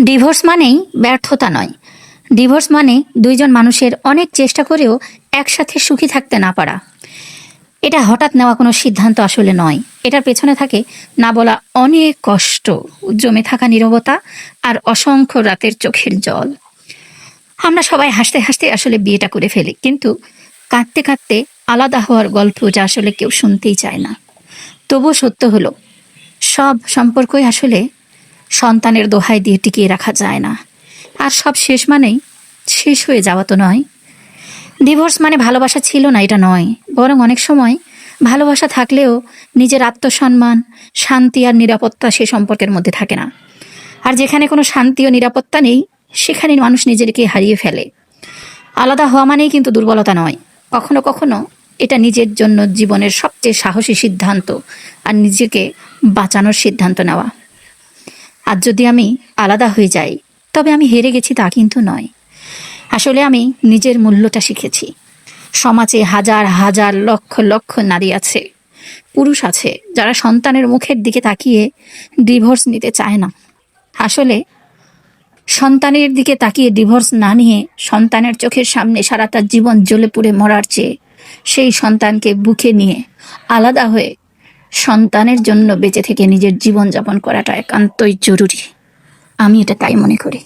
Divorce মানেই ব্যর্থতা নয়। ডিভোর্স মানে দুইজন মানুষের অনেক চেষ্টা করেও একসাথে সুখী থাকতে না পারা। এটা হঠাৎ নেওয়া কোনো সিদ্ধান্ত আসলে নয়। এটার পেছনে থাকে না বলা অনেক কষ্ট, জমে থাকা নীরবতা আর অসংখ্য রাতের চোখের জল। আমরা সবাই হাসতে হাসতে আসলে বিয়েটা করে ফেলি, কিন্তু কাঁদতে কাঁদতে আলাদা হওয়ার গল্প যা আসলে কেউ শুনতেই চায় না। তবুও সত্য হলো, সব সম্পর্কই আসলে সন্তানের দোহাই দিয়ে টিকিয়ে রাখা যায় না। আর সব শেষ মানেই শেষ হয়ে যাওয়া তো নয়। ডিভোর্স মানে ভালোবাসা ছিল না, এটা নয়। বরং অনেক সময় ভালোবাসা থাকলেও নিজের আত্মসম্মান, শান্তি আর নিরাপত্তা সে সম্পর্কের মধ্যে থাকে না। আর যেখানে কোনো শান্তি ও নিরাপত্তা নেই, সেখানে মানুষ নিজেকে হারিয়ে ফেলে। আলাদা হওয়া মানেই কিন্তু দুর্বলতা নয়। কখনো কখনো এটা নিজের জন্য জীবনের সবচেয়ে সাহসী সিদ্ধান্ত আর নিজেকে বাঁচানোর সিদ্ধান্ত নেওয়া। আজ যদি আমি আলাদা হয়ে যাই, তবে আমি হেরে গেছি তা কিন্তু নয়। আসলে আমি নিজের মূল্যটা শিখেছি। সমাজে হাজার হাজার লক্ষ লক্ষ নারী আছে, পুরুষ আছে, যারা সন্তানের মুখের দিকে তাকিয়ে ডিভোর্স নিতে চায় না। আসলে সন্তানের দিকে তাকিয়ে ডিভোর্স না নিয়ে সন্তানের চোখের সামনে সারাটা জীবন জ্বলে পুড়ে মরার চেয়ে সেই সন্তানকে বুকে নিয়ে আলাদা হয়ে সন্তানের জন্য বেঁচে থেকে নিজের জীবন যাপন করাটা একান্তই জরুরি। আমি এটা তাই মনে করি।